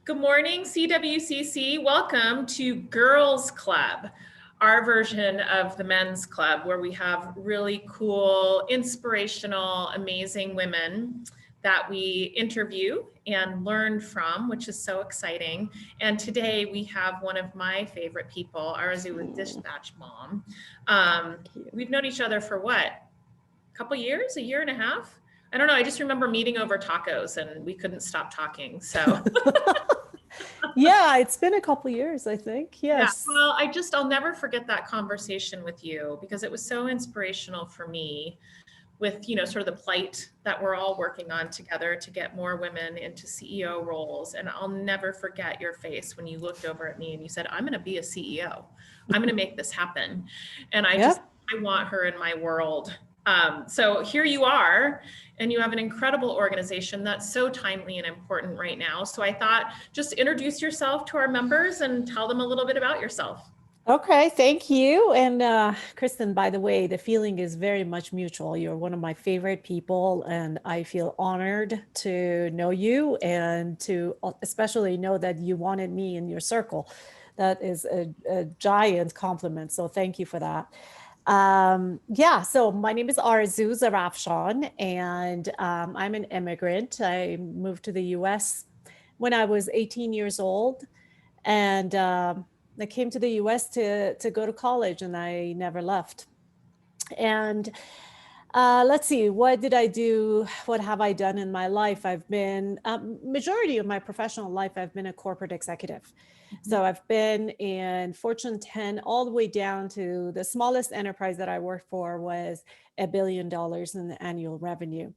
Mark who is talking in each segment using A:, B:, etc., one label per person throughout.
A: Good morning, CWCC. Welcome to Girls Club, our version of the men's club, where we have really cool, inspirational, amazing women that we interview and learn from, which is so exciting. And today we have one of my favorite people, Arezou with Dispatch Mom. We've known each other for what? A couple years, a year and a half? I don't know. I just remember meeting over tacos and we couldn't stop talking. So
B: Yeah, it's been a couple years, I think. Yes.
A: Yeah, well, I'll never forget that conversation with you because it was so inspirational for me with, sort of the plight that we're all working on together to get more women into CEO roles. And I'll never forget your face when you looked over at me and you said, I'm going to be a CEO. I'm going to make this happen. And I want her in my world. So here you are, and you have an incredible organization that's so timely and important right now. So I thought just introduce yourself to our members and tell them a little bit about yourself.
B: Okay, thank you. And Kristen, by the way, the feeling is very much mutual. You're one of my favorite people, and I feel honored to know you and to especially know that you wanted me in your circle. That is a giant compliment. So thank you for that. So my name is Arezou Zarafshan, and I'm an immigrant. I moved to the US when I was 18 years old, and I came to the US to go to college, and I never left. And let's see, what did I do? What have I done in my life? I've been, majority of my professional life, I've been a corporate executive. Mm-hmm. So I've been in Fortune 10 all the way down to the smallest enterprise that I worked for was $1 billion in the annual revenue.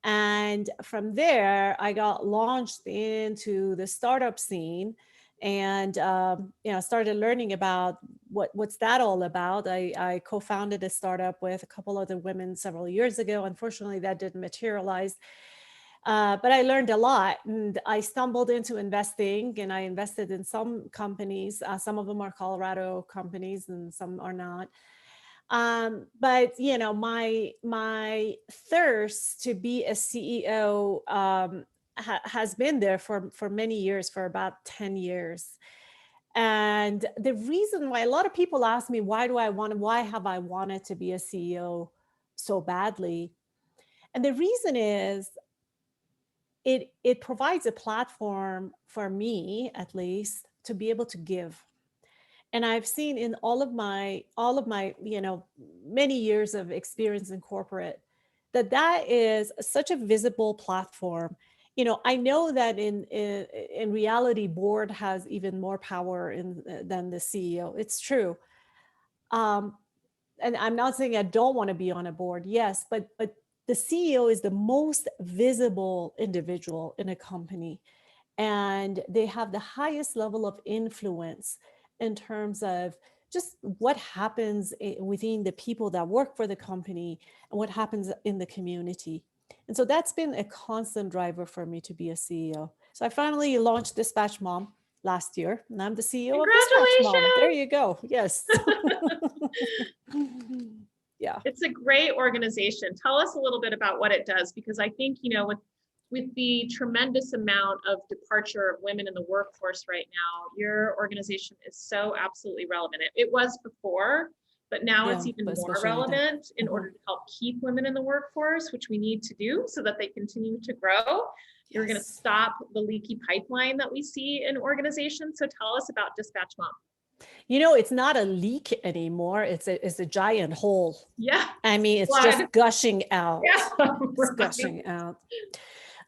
B: And from there, I got launched into the startup scene and started learning about what's that all about. I co-founded a startup with a couple other women several years ago. Unfortunately, that didn't materialize. But I learned a lot, and I stumbled into investing, and I invested in some companies. Some of them are Colorado companies and some are not. But my thirst to be a CEO has been there for many years, for about 10 years. And the reason why a lot of people ask me, why have I wanted to be a CEO so badly? And the reason is it provides a platform for me, at least, to be able to give. And I've seen in all of my many years of experience in corporate that is such a visible platform. I know that in reality, board has even more power than the CEO. It's true. And I'm not saying I don't want to be on a board. Yes, but the CEO is the most visible individual in a company, and they have the highest level of influence in terms of just what happens within the people that work for the company and what happens in the community. And so that's been a constant driver for me to be a CEO. So I finally launched Dispatch Mom last year, and I'm the CEO of Dispatch Mom. There you go. Yes.
A: Yeah. It's a great organization. Tell us a little bit about what it does, because I think, with the tremendous amount of departure of women in the workforce right now, your organization is so absolutely relevant. It was before, but now it's even more relevant in order to help keep women in the workforce, which we need to do so that they continue to grow. You're going to stop the leaky pipeline that we see in organizations. So tell us about Dispatch Mom.
B: It's not a leak anymore. It's a giant hole.
A: Yeah.
B: I mean, it's just gushing out.
A: Yeah.
B: It's gushing out.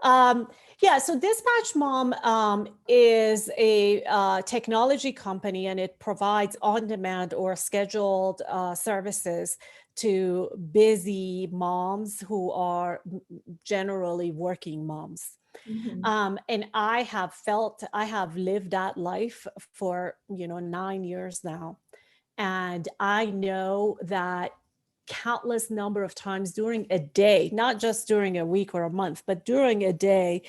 B: So Dispatch Mom is a technology company, and it provides on-demand or scheduled services to busy moms who are generally working moms. Mm-hmm. And I have lived that life for 9 years now, and I know that countless number of times during a day, not just during a week or a month, but during a day,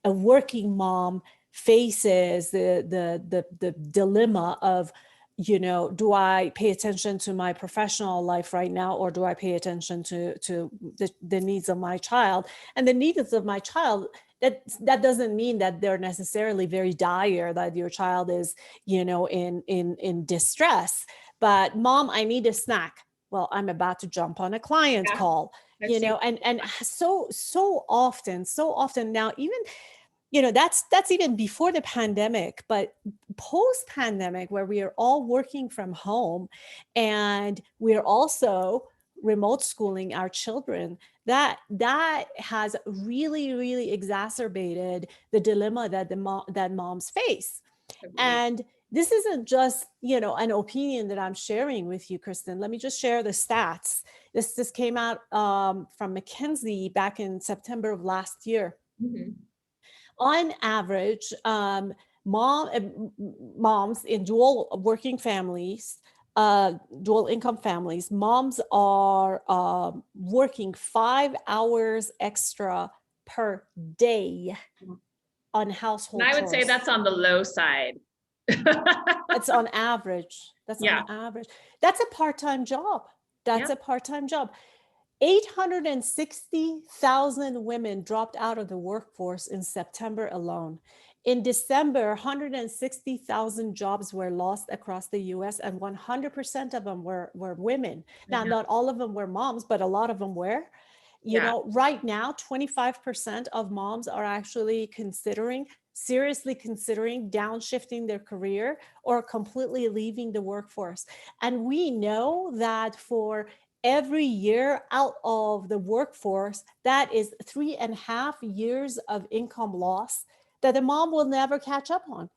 B: a working mom faces the dilemma of, do I pay attention to my professional life right now, or do I pay attention to the needs of my child? And the needs of my child that doesn't mean that they're necessarily very dire, that your child is, in distress. But mom, I need a snack. Well, I'm about to jump on a client
A: Yeah,
B: call,
A: I've seen
B: and so often now, even, that's even before the pandemic, but post pandemic, where we are all working from home and we're also remote schooling our children, that has really exacerbated the dilemma that moms face.
A: agreed.
B: And this isn't just, an opinion that I'm sharing with you, Kristen. Let me just share the stats. This came out from McKinsey back in September of last year.
A: Mhm.
B: On average, moms in dual working families, dual income families, moms are working 5 hours extra per day on
A: And
B: household
A: I would say
B: chores.
A: that's on the low side.
B: That's on average. That's on
A: Yeah,
B: average. That's a part-time job. That's
A: yeah,
B: a part-time job. 860,000 women dropped out of the workforce in September alone. In December, 160,000 jobs were lost across the US, and 100% of them were women.
A: I
B: Now,
A: know.
B: not all of them were moms, but a lot of them were.
A: Yeah,
B: Right now, 25% of moms are actually seriously considering downshifting their career or completely leaving the workforce. And we know that for every year out of the workforce, that is 3.5 years of income loss that the mom will never catch up on.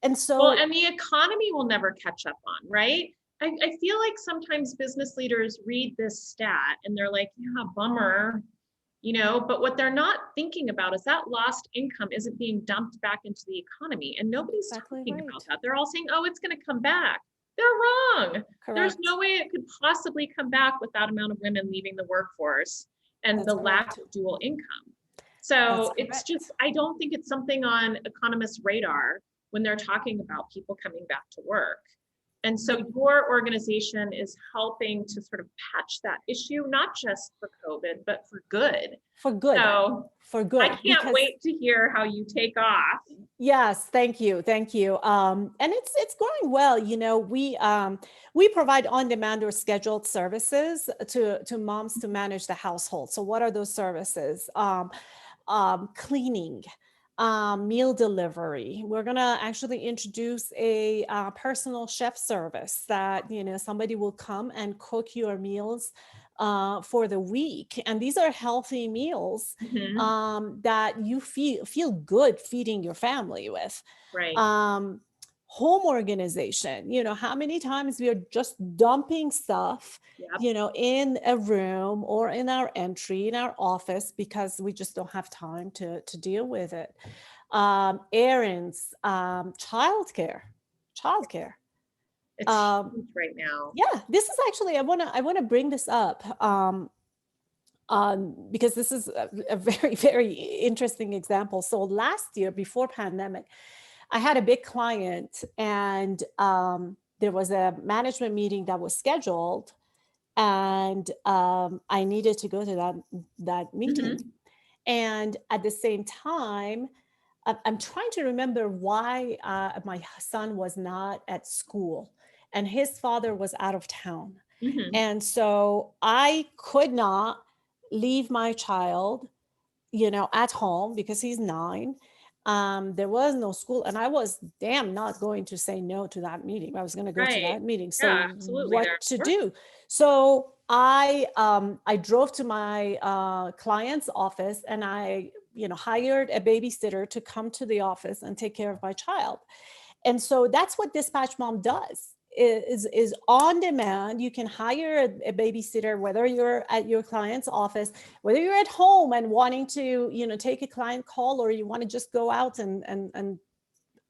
B: And
A: well,
B: so,
A: and the economy will never catch up on, right? I feel like sometimes business leaders read this stat and they're like, yeah, bummer, but what they're not thinking about is that lost income isn't being dumped back into the economy. And nobody's
B: exactly
A: talking about
B: right.
A: that. They're all saying, oh, it's going to come back. They're wrong. There's
B: Correct.
A: no way it could possibly come back with that amount of women leaving the workforce and the
B: That's
A: lack
B: correct.
A: of dual income.
B: That's
A: So it's just,
B: correct.
A: I don't think it's something on economists' radar when they're talking about people coming back to work. And so your organization is helping to sort of patch that issue, not just for COVID, but for good.
B: For good.
A: So
B: For
A: I
B: good.
A: can't
B: Because
A: wait to hear how you take off.
B: yes, thank you, thank you. And it's going well. We provide on-demand or scheduled services to moms to manage the household. So what are those services? Cleaning, meal delivery. We're gonna actually introduce a personal chef service that somebody will come and cook your meals for the week, and these are healthy meals
A: Mhm.
B: that you feel good feeding your family with.
A: Right.
B: Um, Home organization. How many times we are just dumping stuff
A: Yep.
B: in a room or in our entry, in our office, because we just don't have time to deal with it. Errands, childcare.
A: It's
B: Um,
A: huge right now.
B: yeah, this is actually, I wanna bring this up because this is a very, very interesting example. So last year, before pandemic, I had a big client, and there was a management meeting that was scheduled, and I needed to go to that meeting.
A: Mhm.
B: And at the same time, I'm trying to remember why my son was not at school, and his father was out of town.
A: Mhm.
B: And so I could not leave my child, at home because he's 9. There was no school, and I was damn not going to say no to that meeting. I was going to go to
A: Right.
B: that meeting.
A: Yeah,
B: So
A: absolutely.
B: what
A: They're
B: to
A: work.
B: do? So I drove to my client's office, and I hired a babysitter to come to the office and take care of my child. And so that's what Dispatch Mom does. Is on demand. You can hire a babysitter, whether you're at your client's office, whether you're at home and wanting to take a client call, or you want to just go out and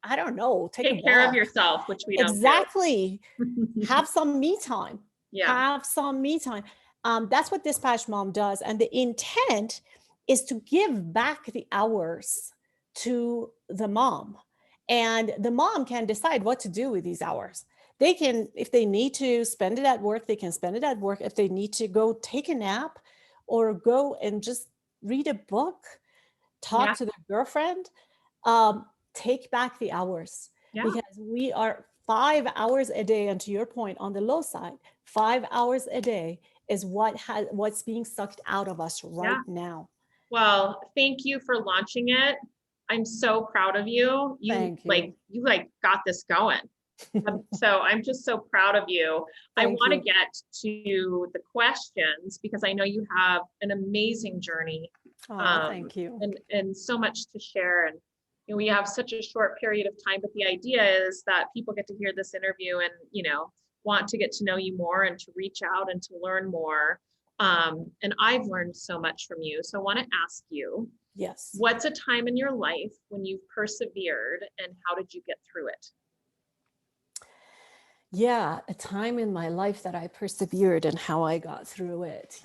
B: I don't know, take a
A: Take care of
B: walk.
A: yourself, which we don't
B: Exactly.
A: do.
B: Have some me time.
A: Yeah.
B: Have some me time. That's what Dispatch Mom does, and the intent is to give back the hours to the mom, and the mom can decide what to do with these hours. They can, if they need to spend it at work, they can spend it at work. If they need to go take a nap or go and just read a book, talk
A: Yeah.
B: to their girlfriend, take back the hours,
A: Yeah.
B: because we are 5 hours a day. And to your point, on the low side, 5 hours a day is what's being sucked out of us
A: Yeah.
B: right now.
A: Well, thank you for launching it. I'm so proud of you.
B: Thank you.
A: You got this going. So I'm just so proud of you. I
B: Thank
A: want to
B: you.
A: get to the questions because I know you have an amazing journey,
B: Oh, thank you.
A: and so much to share. And we have such a short period of time, but the idea is that people get to hear this interview and want to get to know you more and to reach out and to learn more. And I've learned so much from you. So I want to ask you,
B: Yes.
A: what's a time in your life when you've persevered and how did you get through it?
B: Yeah, a time in my life that I persevered and how I got through it.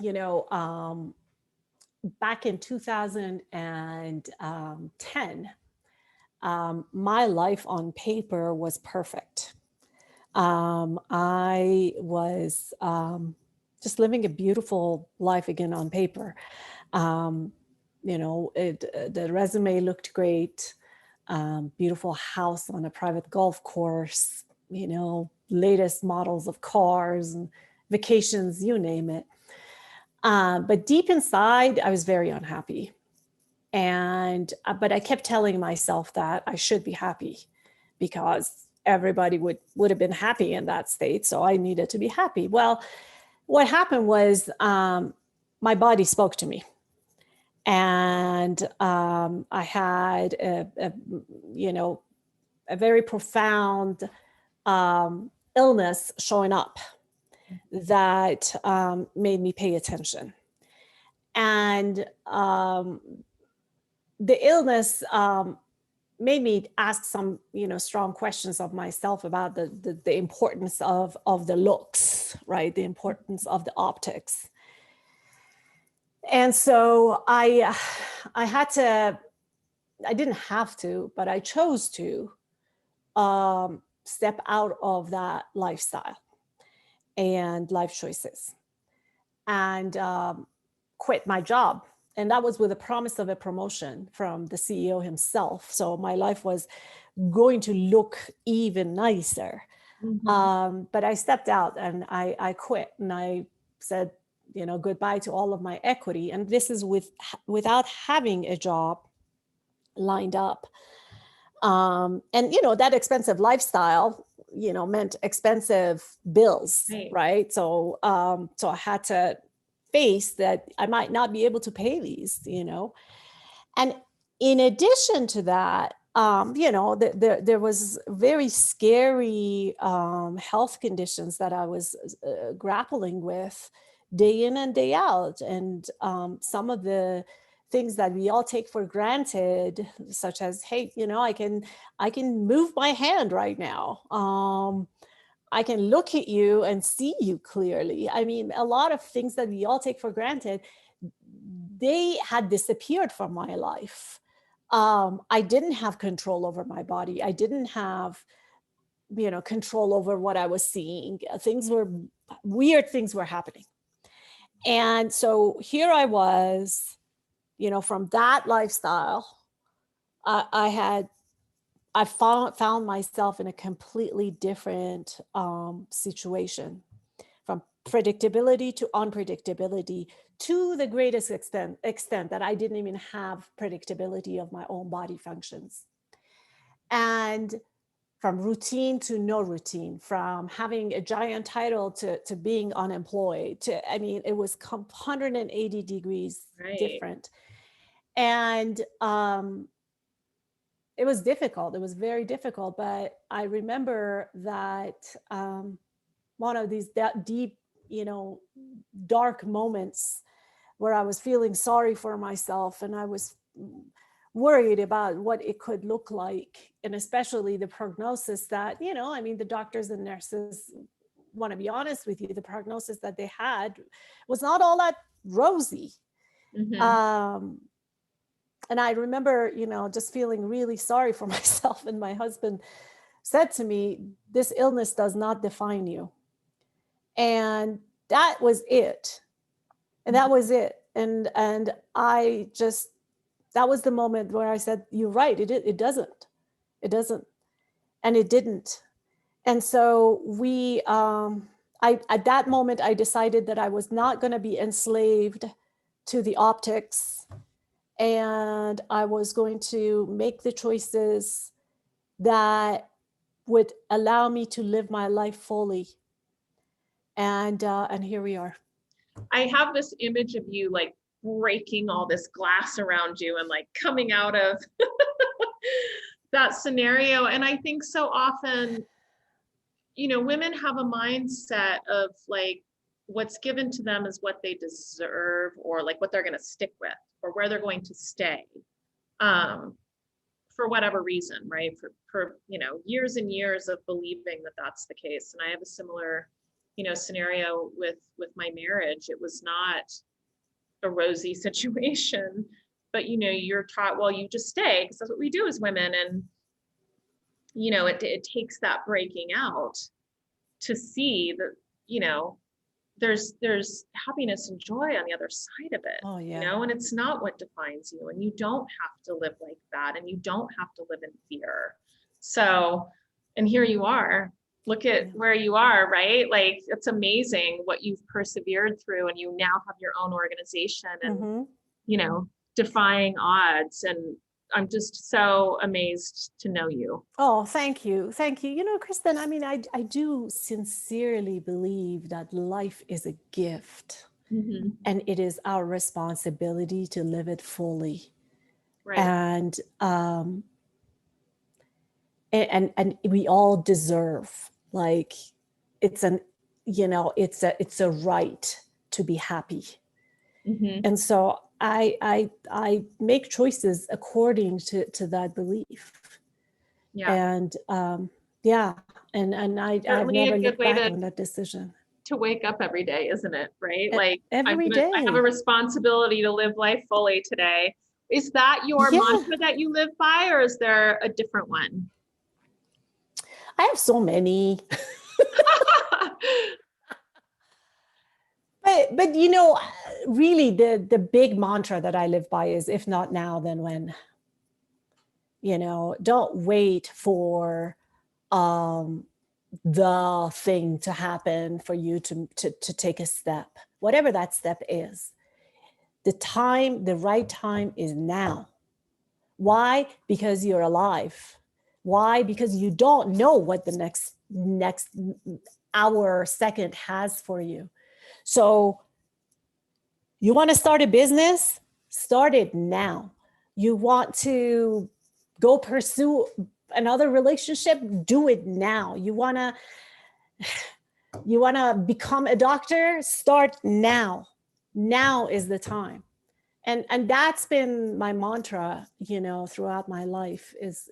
B: Back in 2010, my life on paper was perfect. I was just living a beautiful life again on paper. The resume looked great. Beautiful house on a private golf course, latest models of cars and vacations, you name it. But deep inside, I was very unhappy. But I kept telling myself that I should be happy because everybody would have been happy in that state. So I needed to be happy. Well, what happened was my body spoke to me. And I had a very profound illness showing up that made me pay attention. And the illness made me ask some, strong questions of myself about the importance of the looks, right? The importance of the optics. And so I didn't have to, but I chose to step out of that lifestyle and life choices and quit my job. And that was with a promise of a promotion from the CEO himself. So my life was going to look even nicer. But I stepped out and I quit and I said, goodbye to all of my equity. And this is without having a job lined up. And that expensive lifestyle, meant expensive bills, right? So I had to face that I might not be able to pay these, And in addition to that, there was very scary health conditions that I was grappling with day in and day out. And some of the things that we all take for granted, such as, hey, I can move my hand right now. I can look at you and see you clearly. I mean, a lot of things that we all take for granted, they had disappeared from my life. I didn't have control over my body. I didn't have, control over what I was seeing. Weird things were happening. And so here I was, from that lifestyle, I found myself in a completely different situation, from predictability to unpredictability, to the greatest extent that I didn't even have predictability of my own body functions. And from routine to no routine, from having a giant title to being unemployed, it was 180 degrees different. And it was difficult. It was very difficult. But I remember that one of these deep, dark moments where I was feeling sorry for myself and I was worried about what it could look like. And especially the prognosis that, the doctors and nurses, want to be honest with you, the prognosis that they had was not all that rosy. And I remember, just feeling really sorry for myself. And my husband said to me, this illness does not define you. And that was it. And that was it. And I just That was the moment where I said, you're right. It doesn't, and it didn't. And so at that moment, I decided that I was not going to be enslaved to the optics, and I was going to make the choices that would allow me to live my life fully. And here we are.
A: I have this image of you like breaking all this glass around you and like coming out of that scenario. And I think so often, you know, women have a mindset of like what's given to them is what they deserve, or like what they're going to stick with, or where they're going to stay, for whatever reason, right? For you know, years and years of believing that that's the case. And I have a similar, you know, scenario with my marriage. It was not a rosy situation, but you know, you're taught, well, you just stay because that's what we do as women. And you know, it takes that breaking out to see that, you know, there's happiness and joy on the other side of it.
B: Oh, yeah.
A: You know, and it's not what defines you, and you don't have to live like that, and you don't have to live in fear. So, and here you are, look at where you are, right? Like, it's amazing what you've persevered through, and you now have your own organization and, you know, defying odds. And I'm just so amazed to know you.
B: Oh, thank you. Thank you. You know, Kristen, I mean, I do sincerely believe that life is a gift, and it is our responsibility to live it fully.
A: Right.
B: And we all deserve, like, it's an, you know, it's a right to be happy. And so I make choices according to that belief.
A: Yeah.
B: And yeah, and I've never looked back on that decision.
A: To wake up every day, isn't it? Right? Like
B: every day.
A: I have a responsibility to live life fully today. Is that your mantra that you live by, or is there a different one?
B: I have so many. But you know, really the big mantra that I live by is, if not now, then when? You know, don't wait for the thing to happen for you to take a step, whatever that step is. The right time is now. Why? Because you're alive. Why? Because you don't know what the next hour or second has for you. So you want to start a business? Start it now. You want to go pursue another relationship? Do it now. You want to become a doctor? Start now. Now is the time. And that's been my mantra, you know, throughout my life is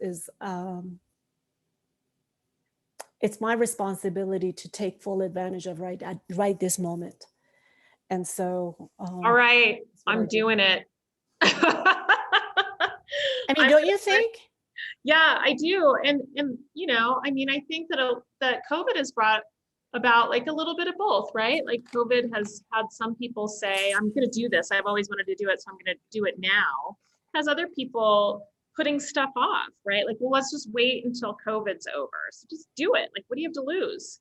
B: it's my responsibility to take full advantage of right this moment. And so
A: all right, I'm doing it.
B: I mean, don't you think?
A: Yeah, I do. And you know, I mean, I think that COVID has brought about like a little bit of both, right? Like COVID has had some people say, I'm going to do this. I've always wanted to do it, so I'm going to do it now. Has other people putting stuff off, right? Like, well, let's just wait until COVID's over. So just do it. Like, what do you have to lose?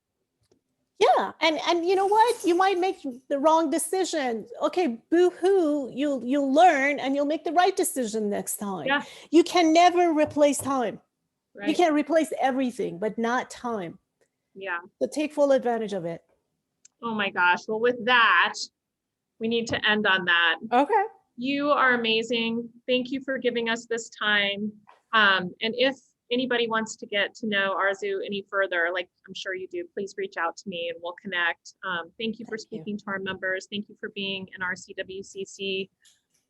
B: Yeah. And you know what? You might make the wrong decision. Okay, boo-hoo, you'll learn and you'll make the right decision next time.
A: Yeah.
B: You can never replace time.
A: Right.
B: You can replace everything, but not time.
A: Yeah.
B: So take full advantage of it.
A: Oh my gosh. Well, with that, we need to end on that.
B: Okay.
A: You are amazing. Thank you for giving us this time. And if anybody wants to get to know Arezou any further, like I'm sure you do, please reach out to me and we'll connect. Thank you for speaking to our members. Thank you for being in our CWCC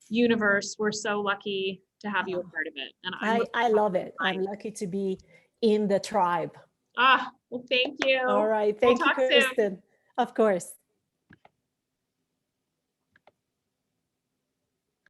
A: universe. We're so lucky to have you a part of it. And
B: I love it. I'm lucky to be in the tribe.
A: Well, thank you.
B: All right. Thank you, Kristen.
A: Soon.
B: Of course.